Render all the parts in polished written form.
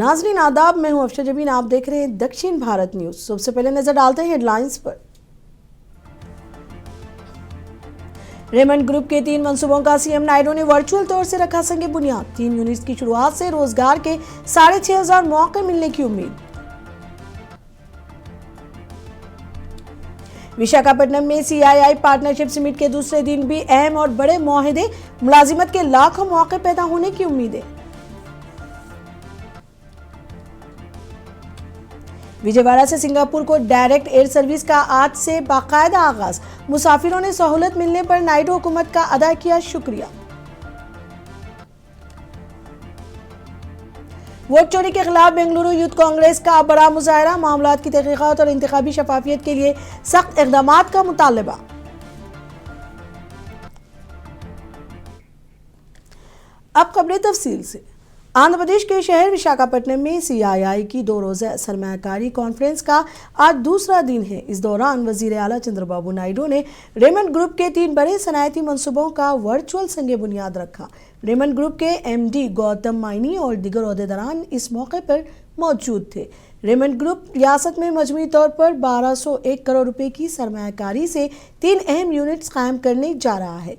नाज़रीन आदाब, मैं हूं अफशर जबीन। आप देख रहे हैं दक्षिण भारत न्यूज। सबसे पहले नजर डालते हैं हेडलाइंस पर। रेमंड ग्रुप के 3 मंसूबों का सीएम नायडू ने वर्चुअल तौर से रखा संग बुनियाद। 3 यूनिट्स की शुरुआत से रोजगार के 6,500 मौके मिलने की उम्मीद। विशाखापट्टनम में सीआईआई पार्टनरशिप समिट के दूसरे दिन भी अहम और बड़े मुआहदे, मुलाजिमत के लाखों मौके पैदा होने की उम्मीदें। विजयवाड़ा से सिंगापुर को डायरेक्ट एयर सर्विस का आज से बाकायदा आगाज। मुसाफिरों ने सहूलत मिलने पर नायडू हुकूमत का अदा किया शुक्रिया। वोट चोरी के खिलाफ बेंगलुरु यूथ कांग्रेस का बड़ा मुजाहरा। मामलात की तहकीकात और इंतखाबी शफाफियत के लिए सख्त इक़दामात का मुतालबा। अब खबरें तफसील से। आंध्र प्रदेश के शहर विशाखापट्टनम में सीआईआई की 2 रोज़ा सरमायाकारी कॉन्फ्रेंस का आज दूसरा दिन है। इस दौरान वजीर आला चंद्रबाबू नायडू ने रेमंड ग्रुप के 3 बड़े सनअती मंसूबों का वर्चुअल संग बुनियाद रखा। रेमंड ग्रुप के एमडी गौतम माइनी और दीगर ओहदेदारान इस मौके पर मौजूद थे। रेमंड ग्रुप रियासत में मजमूई तौर पर 1201 करोड़ रुपए की सरमायाकारी से 3 अहम यूनिट्स कायम करने जा रहा है।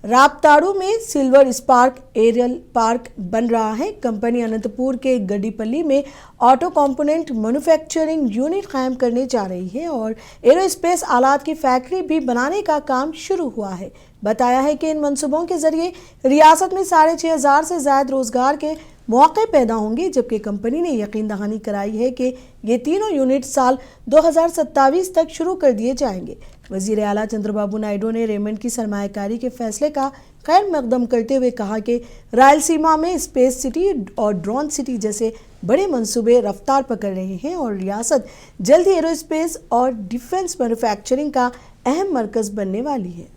रापताड़ू में सिल्वर स्पार्क एरियल पार्क बन रहा है। कंपनी अनंतपुर के गड्डीपल्ली में ऑटो कंपोनेंट मैन्युफैक्चरिंग यूनिट कायम करने जा रही है और एरोस्पेस आलात की फैक्ट्री भी बनाने का काम शुरू हुआ है। बताया है कि इन मंसूबों के जरिए रियासत में 6,500 से ज्यादा रोजगार के मौके पैदा होंगे, जबकि कंपनी ने यकीन दहानी कराई है कि ये तीनों यूनिट साल 2027 तक शुरू कर दिए जाएंगे। वजीर आला चंद्रबाबू नायडू ने रेमंड की सरमायाकारी के फैसले का खैर मकदम करते हुए कहा कि रायलसीमा में स्पेस सिटी और ड्रोन सिटी जैसे बड़े मंसूबे रफ्तार पकड़ रहे हैं और रियासत जल्द ही एरोस्पेस और डिफेंस मैन्युफैक्चरिंग का अहम मरकज बनने वाली है।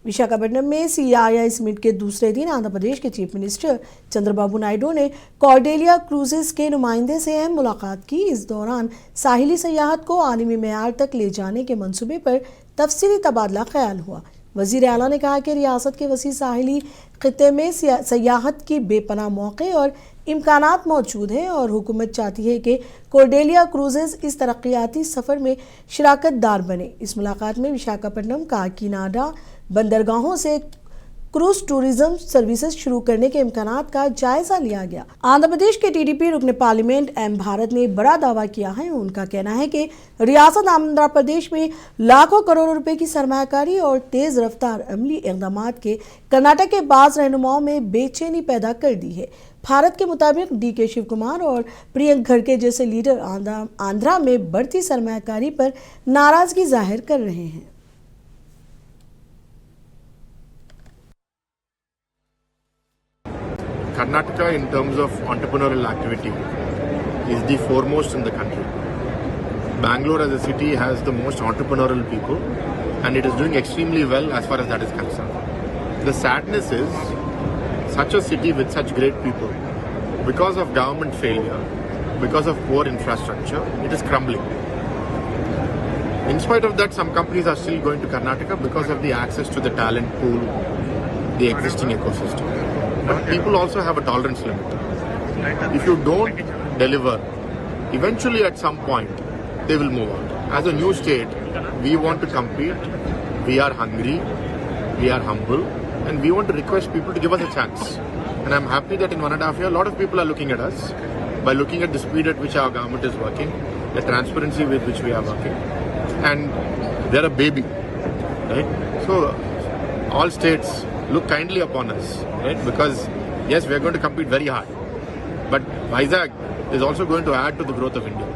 विशाखापट्टनम में सीआईआई समिट के दूसरे दिन आंध्र प्रदेश के चीफ मिनिस्टर चंद्रबाबू नायडू ने कॉर्डेलिया क्रूजेस के नुमाइंदे से अहम मुलाकात की। इस दौरान साहिली सयाहत को आलमी मेयार तक ले जाने के मंसूबे पर तफसीली तबादला ख्याल हुआ। वजीर आला ने कहा कि रियासत के वसी साहिली खित्ते में सयाहत की बेपनाह मौके और इम्कानात मौजूद हैं और हुकूमत चाहती है कि कॉर्डेलिया क्रूजेस इस तरक्याती सफ़र में शिराकतदार बने। इस मुलाकात में विशाखापट्टनम काकीनाडा बंदरगाहों से क्रूज टूरिज्म सर्विसेज शुरू करने के इम्कानात का जायजा लिया गया। आंध्र प्रदेश के टीडीपी रुकन पार्लियामेंट एम भारत ने बड़ा दावा किया है। उनका कहना है कि रियासत आंध्र प्रदेश में लाखों करोड़ रुपए की सरमायाकारी और तेज रफ्तार अमली इक़दामात के कर्नाटक के बाज़ रहनुमाओं में बेचैनी पैदा कर दी है। भारत के मुताबिक डीके शिव कुमार और प्रियंक खड़गे जैसे लीडर आंध्रा में बढ़ती सरमायाकारी पर नाराजगी जाहिर कर रहे हैं। Karnataka, in terms of entrepreneurial activity, is the foremost in the country. Bangalore as a city has the most entrepreneurial people and it is doing extremely well as far as that is concerned. The sadness is, such a city with such great people, because of government failure, because of poor infrastructure, it is crumbling. In spite of that, some companies are still going to Karnataka because of the access to the talent pool, the existing ecosystem. But people also have a tolerance limit. If you don't deliver, eventually at some point, they will move out. As a new state, we want to compete, we are hungry, we are humble, and we want to request people to give us a chance. And I'm happy that in 1.5 years, a lot of people are looking at us, by looking at the speed at which our government is working, the transparency with which we are working, and they're a baby, right? So, all states look kindly upon us, right? Because yes, we are going to compete very hard, but Vizag is also going to add to the growth of India.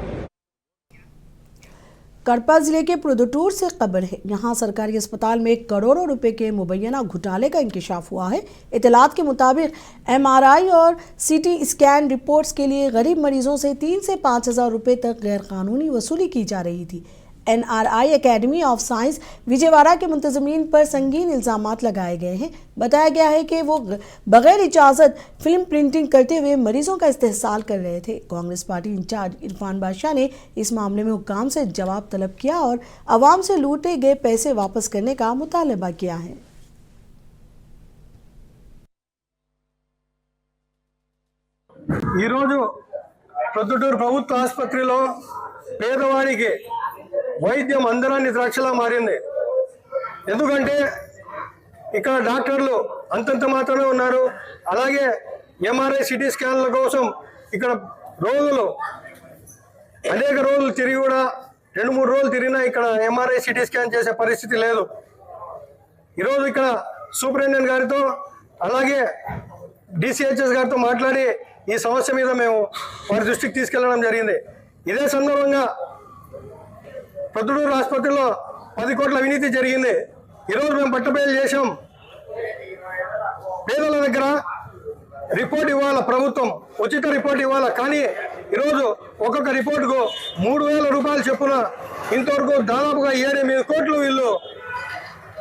कड़पा जिले के पुरुदुटूर से खबर है। यहाँ सरकारी अस्पताल में करोड़ों रुपए के मुबैना घोटाले का इंकशाफ हुआ है। इतलात के मुताबिक एमआरआई और सीटी स्कैन रिपोर्ट्स के लिए गरीब मरीजों से 3 से 5,000 रुपए तक गैर कानूनी वसूली की जा रही थी। NRI academy of science Vijayawada के मुंतजमीन पर संगीन इल्जामात लगाए गए हैं। बताया गया है कि वो बगैर इजाज़त फिल्म प्रिंटिंग करते हुए मरीजों का इस्तेहसाल कर रहे थे। कांग्रेस पार्टी इंचार्ज इरफान बादशाह ने इस मामले में हुक्काम से जवाब तलब किया और आवाम से लूटे गए पैसे वापस करने का मुतालबा किया है। ఈరోజు ప్రొద్దుటూరు ప్రభుత్వ ఆసుపత్రిలో పేదవాడికి వైద్యం అందరాన్ని ద్రాక్షలా మారింది. ఎందుకంటే ఇక్కడ డాక్టర్లు అంతంత మాత్రమే ఉన్నారు. అలాగే ఎంఆర్ఐ సిటీ స్కాన్ల కోసం ఇక్కడ రోజులు అనేక రోజులు తిరిగి కూడా 2-3 రోజులు తిరిగినా ఇక్కడ ఎంఆర్ఐ సిటీ స్కాన్ చేసే పరిస్థితి లేదు. ఈరోజు ఇక్కడ సూపరింటెండెంట్ గారితో అలాగే డిసిహెచ్ఎస్ గారితో మాట్లాడి ఈ సమస్య మీద మేము వారి దృష్టికి తీసుకెళ్లడం జరిగింది. ఇదే సందర్భంగా ప్రొద్దుటూరు ఆసుపత్రిలో 10 కోట్ల అవినీతి జరిగింది. ఈరోజు మేము పట్టబయలు చేశాం. పేదల దగ్గర రిపోర్ట్ ఇవ్వాలి, ప్రభుత్వం ఉచిత రిపోర్ట్ ఇవ్వాలి. కానీ ఈరోజు ఒక్కొక్క రిపోర్టుకు 3,000 రూపాయలు చొప్పున ఇంతవరకు దాదాపుగా 7-8 కోట్లు వీళ్ళు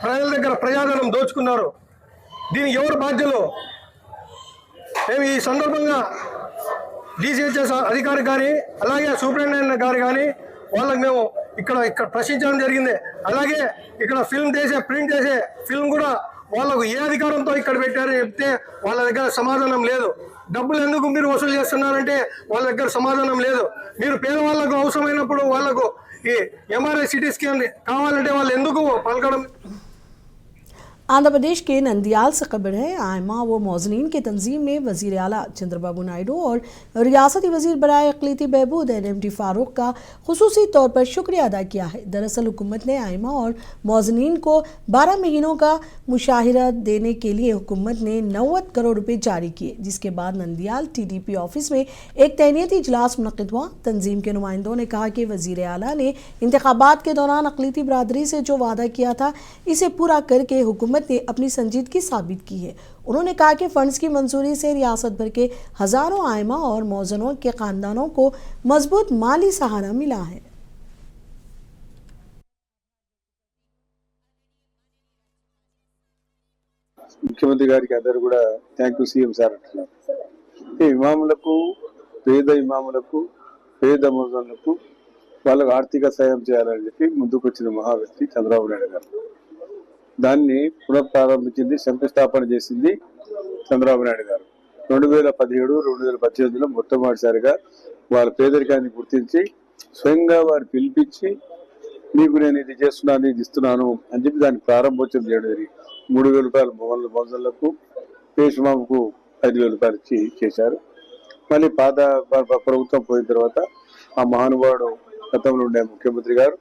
ప్రజల దగ్గర ప్రజాధనం దోచుకున్నారు. దీనికి ఎవరు బాధ్యులు? మేము ఈ సందర్భంగా డిసిహెచ్ఎస్ అధికారి కానీ అలాగే సూపరింటెండెంట్ గారు కానీ వాళ్ళకి మేము ఇక్కడ ప్రశ్నించడం జరిగింది. అలాగే ఇక్కడ ప్రింట్ చేసే ఫిల్మ్ కూడా వాళ్ళకు ఏ అధికారంతో ఇక్కడ పెట్టారని చెప్తే వాళ్ళ దగ్గర సమాధానం లేదు. డబ్బులు ఎందుకు మీరు వసూలు చేస్తున్నారంటే వాళ్ళ దగ్గర సమాధానం లేదు. మీరు పేదవాళ్ళకు అవసరమైనప్పుడు వాళ్ళకు ఈ ఎంఆర్ఐ సిటీ స్కాన్ కావాలంటే వాళ్ళు ఎందుకు పలకడం? आंध्र प्रदेश के नंदियाल से खबर है। आयमा व मौजनीन की तंजीम में वज़ीर आला चंद्रबाबू नायडू और रियासती वज़ीर बराए अक़लीती बहबूद NMD फ़ारूक का खुसूसी तौर पर शुक्रिया अदा किया है। दरअसल हुकूमत ने आयमा और मौजनीन को 12 महीनों का मुशाहिरा देने के लिए हुकूमत ने 90 करोड़ रुपए जारी किए, जिसके बाद नंदियाल TDP ऑफिस में एक तैनीती इजलास मुनक़िद हुआ। तंजीम के नुमाइंदों ने कहा कि वज़ीर आला ने इंतखाबात के दौरान अक़लीती बरादरी से जो वादा किया था इसे पूरा करके हुकूमत ने अपनी संजीदगी साबित की है। उन्होंने कहा कि फंड्स की मंजूरी से रियासत भर के हज़ारों आयमा और मौजनों के ख़ानदानों को मजबूत माली सहारा मिला है। ముఖ్యమంత్రి గారికి అందరూ కూడా థ్యాంక్ యూ సీఎం సార్ అంటున్నారు. ఇమాములకు, పేద ఇమాములకు, పేద మౌజన్లకు వాళ్ళకు ఆర్థిక సాయం చేయాలని చెప్పి ముందుకు వచ్చిన మహా వ్యక్తి చంద్రబాబు నాయుడు గారు. దాన్ని పునఃప్రారంభించింది, శంకుస్థాపన చేసింది చంద్రబాబు నాయుడు గారు. 2017-2018లో మొట్టమొదటిసారిగా వాళ్ళ పేదరికాన్ని గుర్తించి స్వయంగా వారు పిలిపించి మీకు నేను ఇది చేస్తున్నాను, ఇది ఇస్తున్నాను అని చెప్పి దాన్ని ప్రారంభోత్సవం చేయడం జరిగింది. 3,000 రూపాయలు మౌజన్లకు, పేషమాకు 5,000 రూపాయలు ఇచ్చి చేశారు. మళ్ళీ పాత ప్రభుత్వం పోయిన తర్వాత ఆ మహానుభావుడు గతంలో ఉండే ముఖ్యమంత్రి గారు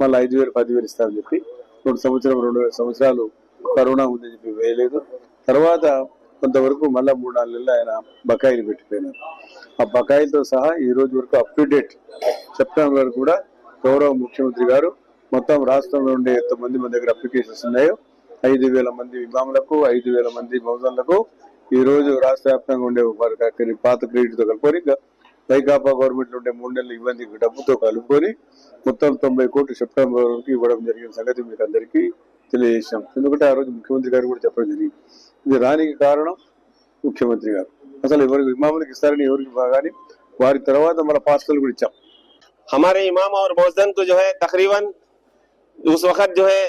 మళ్ళీ 5,000, 10,000 ఇస్తామని చెప్పి 2 సంవత్సరాలు కరోనా ఉందని చెప్పి వేయలేదు. తర్వాత కొంతవరకు మళ్ళీ 3-4 నెలలు ఆయన బకాయిలు పెట్టిపోయినారు. ఆ బకాయిలతో సహా ఈ రోజు వరకు అప్ టు డేట్ సెప్టెంబర్ వరకు కూడా గౌరవ ముఖ్యమంత్రి గారు మొత్తం రాష్ట్రంలో ఉండే ఎంతమంది మన దగ్గర అప్లికేషన్స్ ఉన్నాయో 5,000 మంది ఇమాములకు, 5,000 మంది మౌజన్లకు ఈ రోజు రాష్ట్ర వ్యాప్తంగా ఉండే వారి పాత క్రెడిట్తో కలుపుకొని వైకాపా గవర్నమెంట్ ఉండే 3 నెలలు ఇబ్బంది డబ్బుతో కలుపుకొని మొత్తం 90 కోట్లు సెప్టెంబర్ వరకు ఇవ్వడం జరిగిన సంగతి మీకు అందరికీ తెలియజేశాం. ఎందుకంటే ఆ రోజు ముఖ్యమంత్రి గారు కూడా చెప్పడం జరిగింది. ఇది రానికి కారణం ముఖ్యమంత్రి గారు. అసలు ఎవరికి ఇమాములకు ఇస్తారని ఎవరికి బాగాని వారి తర్వాత మన పాస్టర్లు కూడా ఇచ్చాం. हमारे इमाम और मौजन को जो है तकरीबन उस वक्त जो है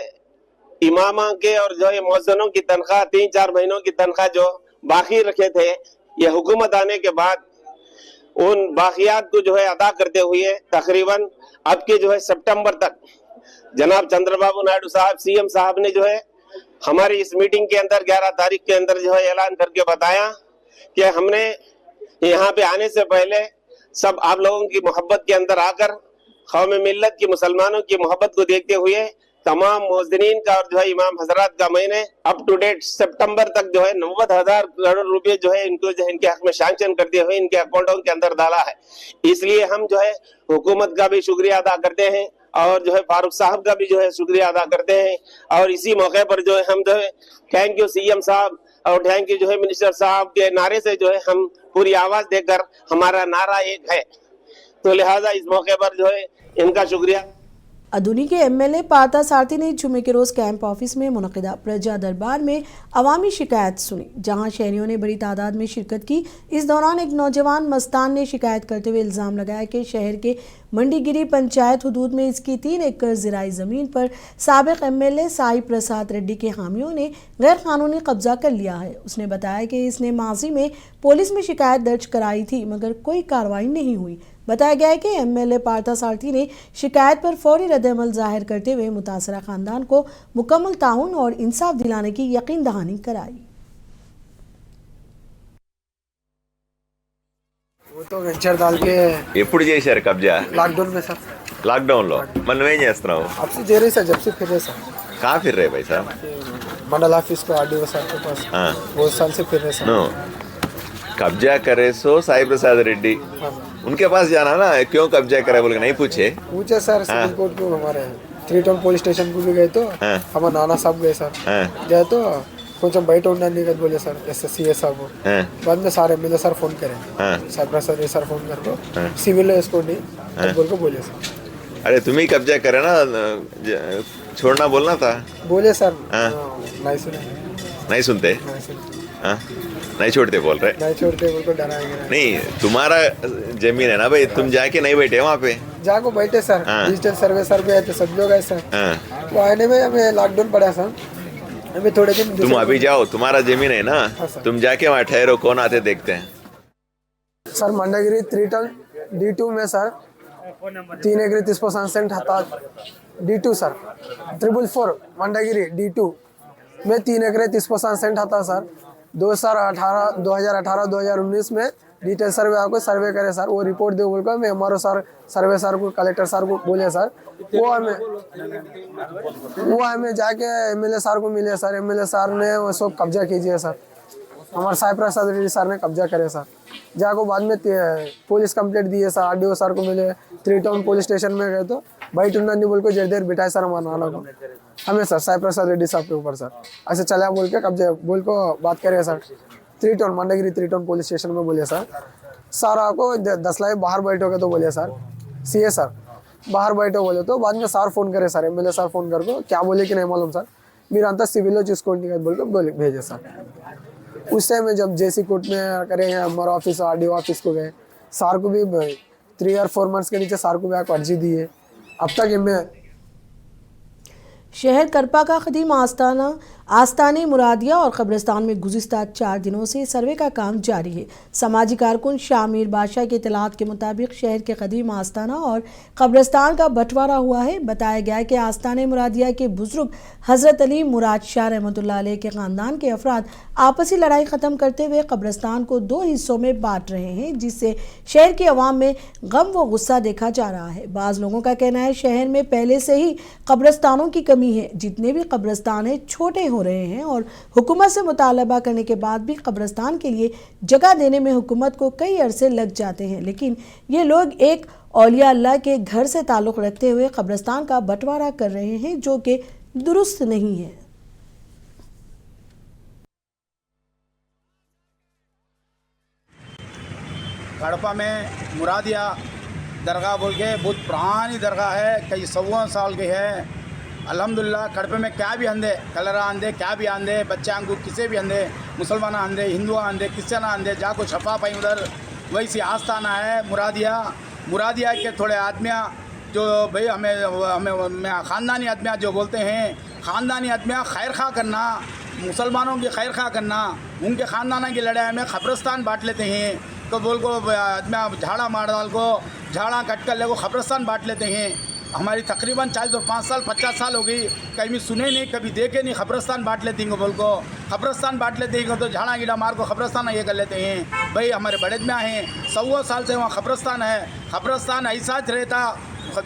इमामा के और जो है मौजनों की तनख्वाह 3-4 महीनों की तनख्वाह जो बाकी रखे थे, ये हुकूमत आने के बाद उन बाकियात को जो है अदा करते हुए तकरीबन अब के जो है सितंबर तक जनाब चंद्रबाबू नायडू साहब सीएम साहब ने जो है हमारी इस मीटिंग के अंदर 11 तारीख के अंदर जो है ऐलान करके बताया कि हमने यहाँ पे आने से पहले सब आप लोगों की मोहब्बत के अंदर आकर कौम मिल्लत की मुसलमानों की मोहब्बत को देखते हुए तमाम मौजनीन का और जो है इमाम हजरात का मैंने अप टू डेट सितंबर तक जो है 90,000 करोड़ रुपए जो है इनको जो है इनके हक में सैंक्शन करते हुए इनके अकाउंटों के अंदर डाला है। इसलिए हम जो है हुकूमत का भी शुक्रिया अदा करते हैं और जो है फारूक साहब का भी जो है शुक्रिया अदा करते हैं। और इसी मौके पर जो है हम जो है थैंक यू सीएम साहब और थैंक यू जो है मिनिस्टर साहब के नारे से जो है हम पूरी आवाज देकर हमारा नारा एक है, तो लिहाजा इस मौके पर जो है इनका शुक्रिया। अदूनी के MLA पार्था सारथी ने जुमे के रोज़ कैंप ऑफिस में मुनक़िदा प्रजा दरबार में अवामी शिकायत सुनी, जहां शहरियों ने बड़ी तादाद में शिरकत की। इस दौरान एक नौजवान मस्तान ने शिकायत करते हुए इल्ज़ाम लगाया कि शहर के मंडीगिरी पंचायत हुदूद में इसकी 3 एकड़ ज़राई ज़मीन पर साबिक एमएलए साई प्रसाद रेड्डी के हामियों ने गैर कानूनी कब्जा कर लिया है। उसने बताया कि इसने माजी में पुलिस में शिकायत दर्ज कराई थी मगर कोई कार्रवाई नहीं हुई। बताया गया है कि एमएलए पार्था सारथी ने शिकायत पर फौरी रद्द-ए-अमल जाहिर करते हुए मुतासरा खानदान को मुकम्मल ताउन और इंसाफ दिलाने की यकीन दहानी कराई। वो तो वेंचर डाल के ఎప్పుడు చేశారు కబ్జా लॉकडाउन में सर లాక్డౌన్ లో మనం ఏం చేస్తున్నావు अब से दे रही सर जब से फिर रहे सर कहाँ फिर रहे भाई साहब मंडल ऑफिस को आरडीओ सर के पास हाँ। बहुत साल से फिर रहे सर नो कब्जा करे सो साई प्रसाद रेड्डी उनके पास जाना ना क्यों कब्जा करे बोल के नहीं पूछे पूछे सर सिविल कोर्ट को हमारे 3 टाउन पुलिस स्टेशन को भी गए तो हाँ। हमारे नाना साहब गए सर हाँ। गए तो కొంచెం బయట ఉండండి కదా बोले सर एसएससी साहब हाँ। बाद में सारे एमएलए सर फोन करें हाँ। साई प्रसाद सर फोन करके सिविल లో వేసుకోండి बोल को बोले सर अरे तुम ही कब्जा करे ना छोड़ना बोलना था बोले सर हाँ। नहीं सुने नहीं सुनते नहीं सुने हाँ? नहीं छोड़ते बोल रहे नहीं छोड़ते बोल को डराएंगे नहीं तुम्हारा जमीन है ना भाई तुम जाके नहीं बैठे वहाँ पे जाको बैठे सर हाँ। डिजिटल सर्वे सर भी आए थे सब लोग आए सर हाँ। वो आने में हमें लॉकडाउन पड़ा सर हमें थोड़े दिन तुम अभी जाओ तुम्हारा जमीन है ना हाँ, सर। तुम जाके वहाँ ठहरो कौन आते देखते हैं सर मंडगिरी 3 टन D2 में सर 3 एकड़ 30% सेंट हता D2 सर 444 मंडगिरी D2 में 3 एकड़ 30% सेंट हता सर 2018-2019 में डिटेल सर्वे आपको सर्वे करे सर वो रिपोर्ट दे बोल कर मैं हमारे सर सर्वे सर को कलेक्टर सर को बोले सर वो हमें जाके एमएलए सर को मिले सर एमएलए सर ने वो सब कब्जा कीजिए सर हमारे साई प्रसाद रेड्डी सर ने कब्जा करे सर जाको बाद में पुलिस कंप्लेंट दिए सर आरडीओ सर को मिले 3 टाउन पुलिस स्टेशन में गए तो भाई टुन्ना बोल को जर देर बिठाए सर हमारे नाना को हमें सर साई प्रसाद रेड्डी साहब के ऊपर सर ऐसे चला बोल के कब्जे बोल को बात करे सर 3 टाउन मंडगिरी 3 टाउन पुलिस स्टेशन में बोले सर सारा को 10 लाख बाहर बैठोगे तो बोले सर सीए सर बाहर बैठो बोले तो बाद में सर फोन करे सर एमएलए सर फोन कर को क्या बोले कि नहीं मालूम सर మీరంతా సివిల్లో చూసుకోండి కదా बोल को भेजे सर उस टाइम में जब जेसी कोर्ट में करे हमारे ऑफिस आरडीओ ऑफिस को गए सर को भी 3 और 4 मंथ्स के नीचे सर को भी अर्जी दी है अब तक इनमें शहर करपा का कदीम आस्ताने मुरादिया और कब्रिस्तान में गुज़िश्ता 4 दिनों से सर्वे का काम जारी है। समाजी कारकुन शामिर बादशाह की इतलात के मुताबिक शहर के कदीम आस्ताना और कब्रिस्तान का बंटवारा हुआ है। बताया गया है कि आस्ताने मुरादिया के बुजुर्ग हज़रत अली मुराद शाह रहमतुल्लाह अलैह के ख़ानदान के अफराद आपसी लड़ाई ख़त्म करते हुए कब्रिस्तान को 2 हिस्सों में बांट रहे हैं, जिससे शहर की अवाम में गम व गुस्सा देखा जा रहा है। बाज़ लोगों का कहना है शहर में पहले से ही कब्रिस्तानों की कमी है, जितने भी कब्रिस्तान हैं छोटे हो रहे हैं और हुकूमत से मुतालबा करने के बाद भी कब्रिस्तान के लिए जगह देने में हुकूमत को कई अरसे लग जाते हैं, लेकिन ये लोग एक औलिया अल्लाह के घर से ताल्लुक़ रखते हुए कब्रिस्तान का बंटवारा कर रहे हैं, जो कि दुरुस्त नहीं है। कड़पा में मुरादिया दरगाह बोल के बहुत पुरानी दरगाह है, कई 100 साल की है। अल्हम्दुलिल्लाह कड़पे में क्या भी आंदे कलरा आंदे क्या भी आंदे बच्चा को किसे भी आंदे मुसलमान आंदे हिंदू आंदे क्रिश्चियन आंदे जाको छपा पाई उधर वैसी आस्थाना है मुरादिया के थोड़े आदमियाँ जो भाई हमें ख़ानदानी आदमियाँ जो बोलते हैं ख़ानदानी आदमियाँ खैर खा करना मुसलमानों की खैर खा करना उनके ख़ानदाना की लड़ाई में कब्रिस्तान बांट लेते हैं। तो बोल को आदमियाँ झाड़ा मार डाल को झाड़ा कट कर ले को कब्रिस्तान बांट लेते हैं। हमारी तकरीबन 45 साल 50 साल हो गई, कहीं भी सुने नहीं कभी देखे नहीं कब्रिस्तान बांट लेते हैं बोल को कब्रिस्तान बांट लेते हैं तो झाड़ा गिड़ा मार को कब्रिस्तान ये कर लेते हैं। भाई हमारे बड़े में हैं 100 साल से वहाँ कब्रिस्तान है, कब्रिस्तान ऐसा रहता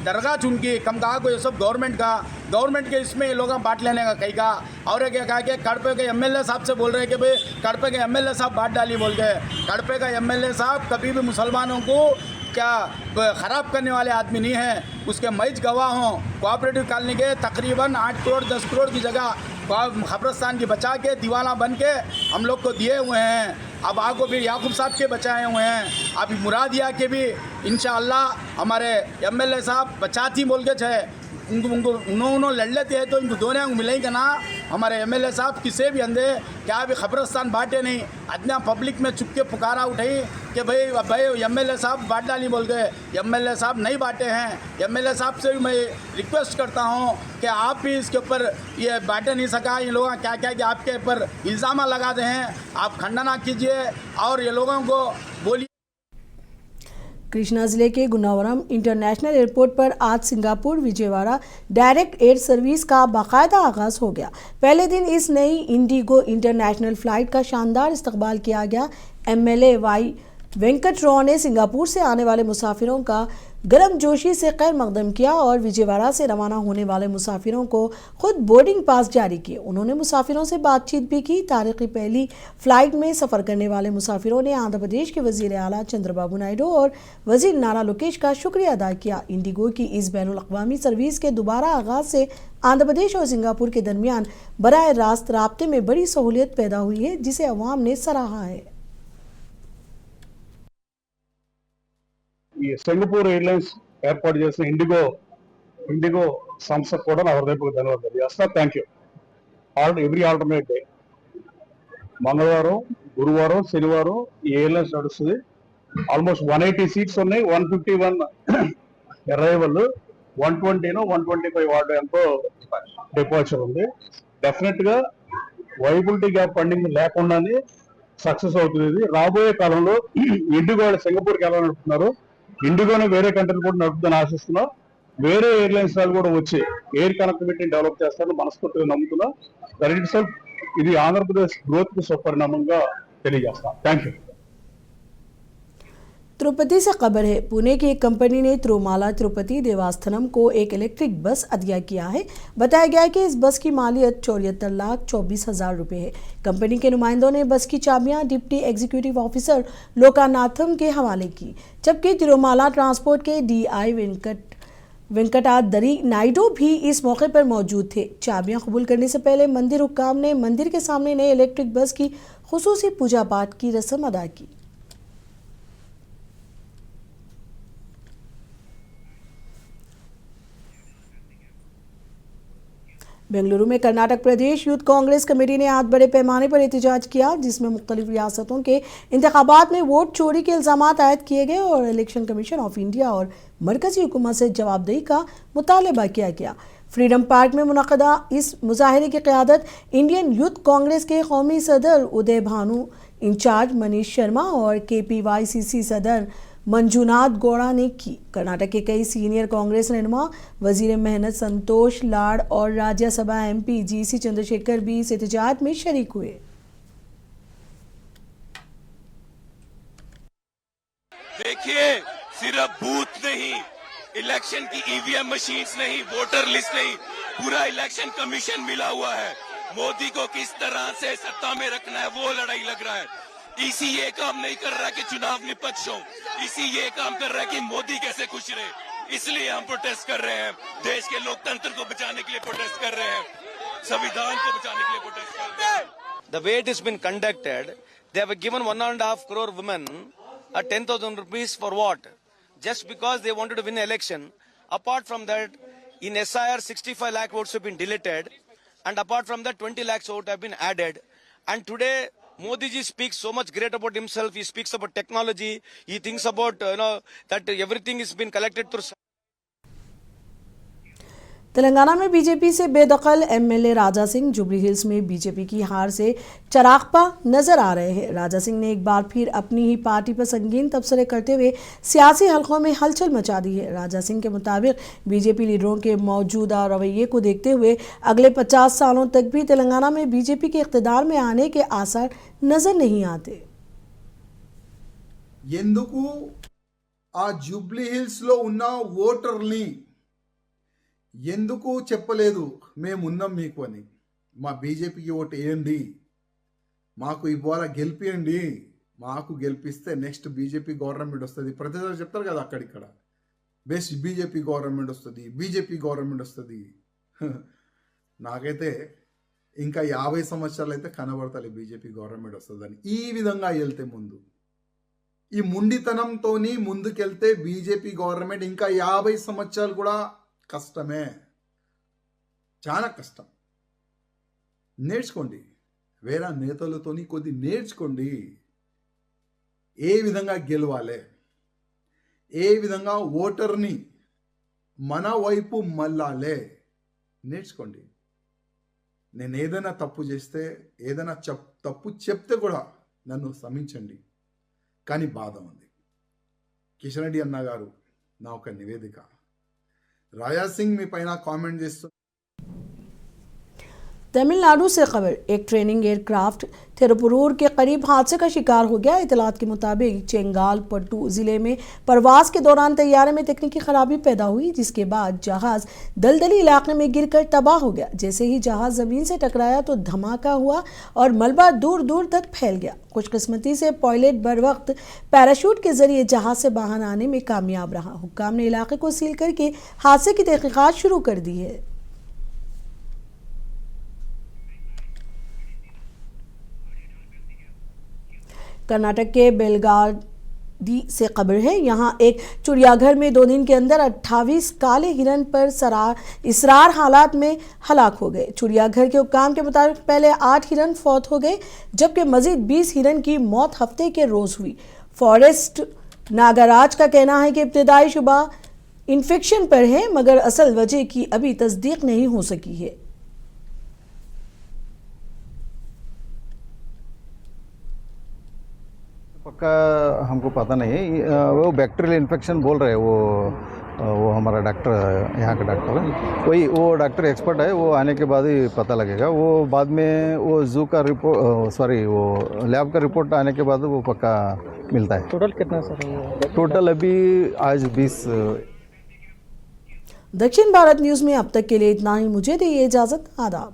दरगाह चुनकी कम कहा को ये सब गवर्नमेंट के इसमें ये लोग बांट लेने का कहीं का। और क्या कहा कि कड़पे के एमएलए साहब से बोल रहे हैं कि भाई कड़पे के एमएलए साहब बांट डाली बोल के। कड़पे का एमएलए साहब कभी भी मुसलमानों को क्या ख़राब करने वाले आदमी नहीं है, उसके मैच गवाह हों। कोऑपरेटिव कॉलोनी के तकरीबन 8 करोड़ 10 करोड़ की जगह कब्रिस्तान की बचा के दीवाना बन के हम लोग को दिए हुए हैं। अब आपको फिर याकूब साहब के बचाए हुए हैं, अभी मुरादिया के भी इंशाअल्लाह हमारे एमएलए साहब बचाती बोल के छे उनको उन्होंने लड़ लेते हैं तो इनको दोनों मिलेंगे ना हमारे एमएलए साहब किसी भी अंधे क्या भी खबरस्तान बांटे नहीं, अदना पब्लिक में चुप के पुकारा उठाई कि भाई एमएलए साहब बांट डाली बोल गए। एमएलए साहब नहीं बांटे हैं। एमएलए साहब से भी मैं रिक्वेस्ट करता हूं कि आप भी इसके ऊपर ये बांटे नहीं सका, ये लोग क्या क्या कि आपके ऊपर इल्ज़ाम लगा दे हैं, आप खंडना कीजिए और ये लोगों को बोलिए। कृष्णा जिले के गुनावरम इंटरनेशनल एयरपोर्ट पर आज Singapore Vijayawada direct air service का बाकायदा आगाज हो गया। पहले दिन इस नई इंडिगो इंटरनेशनल फ्लाइट का शानदार इस्तकबाल किया गया। एमएलए वाई वेंकटराव ने सिंगापुर से आने वाले मुसाफिरों का गर्मजोशी से खैर मकदम किया और विजयवाड़ा से रवाना होने वाले मुसाफिरों को खुद बोर्डिंग पास जारी किए। उन्होंने मुसाफिरों से बातचीत भी की। तारीखी पहली फ्लाइट में सफ़र करने वाले मुसाफिरों ने आंध्र प्रदेश के वजीर आला चंद्रबाबू नायडू और वजीर नारा लोकेश का शुक्रिया अदा किया। इंडिगो की इस बैनुल अक़वामी सर्विस के दोबारा आगाज से आंध्र प्रदेश और सिंगापुर के दरमियान बराह रास्त राब्ते में बड़ी सहूलियत पैदा हुई है, जिसे अवाम ने सराहा है। ఈ సింగపూర్ ఎయిర్లైన్స్ ఏర్పాటు చేసిన ఇండిగో సంస్థకు కూడా నా హృదయపూర్వక ధన్యవాదాలు చేస్తా. Thank you. Every alternate day మంగళవారం, గురువారం, శనివారం ఈ ఎయిర్లైన్స్ నడుస్తుంది. ఆల్మోస్ట్ 180 సీట్స్ ఉన్నాయి. 151 అరైవల్, 120 125 వార్డు ఎంతో డిపార్చర్ ఉంది. డెఫినెట్ గా వైబిలిటీ గ్యాప్ ఫండింగ్ లేకుండానే సక్సెస్ అవుతుంది. ఇది రాబోయే కాలంలో ఇండిగో సింగపూర్కి ఎలా నడుపుతున్నారు, ఇండిగోని వేరే కంట్రీలు కూడా నడుపుదని ఆశిస్తున్నా. వేరే ఎయిర్లైన్స్ వాళ్ళు కూడా వచ్చి ఎయిర్ కనెక్టివిటీని డెవలప్ చేస్తారని మనస్ఫూర్తిగా నమ్ముతున్నా. దట్ ఇట్ సెల్ఫ్ ఇది ఆంధ్రప్రదేశ్ గ్రోత్ కి సుపరిణామంగా తెలియజేస్తాను. Thank you. तिरुपति से खबर है। पुणे की एक कंपनी ने तिरुमाला तिरुपति देवस्थानम को एक इलेक्ट्रिक बस अदिया किया है। बताया गया है कि इस बस की मालियत 74,24,000 रुपये है। कंपनी के नुमाइंदों ने बस की चाबियां डिप्टी एग्जीक्यूटिव ऑफिसर लोकानाथम के हवाले की, जबकि तिरुमाला ट्रांसपोर्ट के DI वेंकटादरी नायडू भी इस मौके पर मौजूद थे। चाबियां कबूल करने से पहले मंदिर हुक्काम ने मंदिर के सामने नए इलेक्ट्रिक बस की खुसूसी पूजा पाठ की रस्म अदा की। बेंगलुरु में कर्नाटक प्रदेश यूथ कांग्रेस कमेटी ने आज बड़े पैमाने पर एहतजाज किया, जिसमें मुख्तलिफ रियासतों के इंतखाबात में वोट चोरी के इल्जामात आयद किए गए और इलेक्शन कमीशन ऑफ इंडिया और मरकजी हुकूमत से जवाबदेही का मुतालबा किया गया। फ्रीडम पार्क में मुनक़दा इस मुजाहरे की क़यादत इंडियन यूथ कांग्रेस के कौमी सदर उदय भानु, इंचार्ज मनीष शर्मा और KPYCC सदर मंजूनाथ गौड़ा ने की। कर्नाटक के कई सीनियर कांग्रेस रहनुमा, वजीर मेहनत संतोष लाड़ और राज्यसभा MP GC चंद्रशेखर भी इस एहतजाज में शरीक हुए। देखिए, सिर्फ बूथ नहीं, इलेक्शन की EVM मशीन्स नहीं, वोटर लिस्ट नहीं, पूरा इलेक्शन कमीशन मिला हुआ है। मोदी को किस तरह से सत्ता में रखना है वो लड़ाई लग रहा है। इसी ये काम नहीं कर रहा कि चुनाव निपक्ष हो, इसी ये काम कर रहा है कि मोदी कैसे खुश रहे। इसलिए हम प्रोटेस्ट कर रहे हैं, देश के लोकतंत्र को बचाने के लिए प्रोटेस्ट कर रहे हैं, संविधान को बचाने के लिए प्रोटेस्ट कर रहे हैं। The way it has been conducted, they have given 1.5 crore women a 10,000 rupees for what? Just because they wanted to win an election. Apart from that, in SIR 65 lakh votes have been deleted, and apart from that 20 lakhs votes have been added. And today Modi ji speaks so much great about himself. He speaks about technology. He thinks about that everything is been collected through. Telangana में BJP से बेदखल MLA Raja Singh jubilee hills में BJP की हार से चरागपा नजर आ रहे हैं। राजा सिंह ने एक बार फिर अपनी ही पार्टी पर संगीन तबसरे करते हुए सियासी हलकों में हलचल मचा दी है। राजा सिंह के मुताबिक बीजेपी लीडरों के मौजूदा रवैये को देखते हुए अगले 50 सालों तक भी तेलंगाना में बीजेपी के इख्तिदार में आने के आसार नजर नहीं आते। ఎందుకు ఆ జూబ్లీ హిల్స్ లో ఉన్న ఓటర్ని ఎందుకు చెప్పలేదు మేము ఉన్నాం మీకు అని? మా బీజేపీకి ఓటు వేయండి, మాకు ఇవాళ గెలిపియండి, మాకు గెలిపిస్తే నెక్స్ట్ బీజేపీ గవర్నమెంట్ వస్తుంది. ప్రతిసారి చెప్తారు కదా అక్కడిక్కడ, బెస్ట్ బీజేపీ గవర్నమెంట్ వస్తుంది, బీజేపీ గవర్నమెంట్ వస్తుంది. నాకైతే ఇంకా 50 సంవత్సరాలు అయితే కనబడతాయి బీజేపీ గవర్నమెంట్ వస్తుందని. ఈ విధంగా వెళ్తే ముందు ఈ ముండితనంతో ముందుకెళ్తే బీజేపీ గవర్నమెంట్ ఇంకా 50 సంవత్సరాలు కూడా కష్టమే, చాలా కష్టం. నేర్చుకోండి, వేరే నేతలతోని కొద్ది నేర్చుకోండి. ఏ విధంగా గెలవాలి, ఏ విధంగా ఓటర్ని మన వైపు మళ్ళాలే నేర్చుకోండి. నేను ఏదైనా తప్పు చేస్తే, ఏదైనా తప్పు చెప్తే కూడా నన్ను క్షమించండి. కానీ బాధ ఉంది. కిషన్ రెడ్డి అన్న గారు, నా ఒక నివేదిక, రాజా సింగ్ మీ పైన కామెంట్ చేస్తూ तमिलनाडु से खबर, एक ट्रेनिंग एयरक्राफ्ट थिरुपुरूर के करीब हादसे का शिकार हो गया। इतलात के मुताबिक चेंगालपट्टू जिले में प्रवास के दौरान तैयारे में तकनीकी खराबी पैदा हुई, जिसके बाद जहाज दलदली इलाके में गिरकर तबाह हो गया। जैसे ही जहाज जमीन से टकराया तो धमाका हुआ और मलबा दूर दूर तक फैल गया। खुशकिस्मती से पायलट बर वक्त पैराशूट के जरिए जहाज से बाहर आने में कामयाब रहा। हुक्काम ने इलाके को सील करके हादसे की तहकीकात शुरू कर दी है। कर्नाटक के बेलगावी से खबर है, यहाँ एक चिड़ियाघर में 2 दिन के अंदर 28 काले हिरन पर इसरार हालात में हलाक हो गए। चिड़ियाघर के हुक्काम के मुताबिक पहले 8 हिरन फौत हो गए, जबकि मजीद 20 हिरन की मौत हफ्ते के रोज हुई। फॉरेस्ट नागराज का कहना है कि इब्तदाई शुबा इन्फेक्शन पर है, मगर असल वजह की अभी तस्दीक नहीं हो सकी है। पक्का हमको पता नहीं, वो बैक्टीरियल इन्फेक्शन बोल रहे हैं। वो हमारा डॉक्टर, यहाँ का डॉक्टर है, वो डॉक्टर एक्सपर्ट है, वो आने के बाद ही पता लगेगा। वो बाद में वो जू का रिपोर्ट, वो लैब का रिपोर्ट आने के बाद वो पक्का मिलता है। टोटल कितना सर? टोटल अभी आज 20। दक्षिण भारत न्यूज़ में अब तक के लिए इतना ही। मुझे दीजिए इजाज़त। आदाब।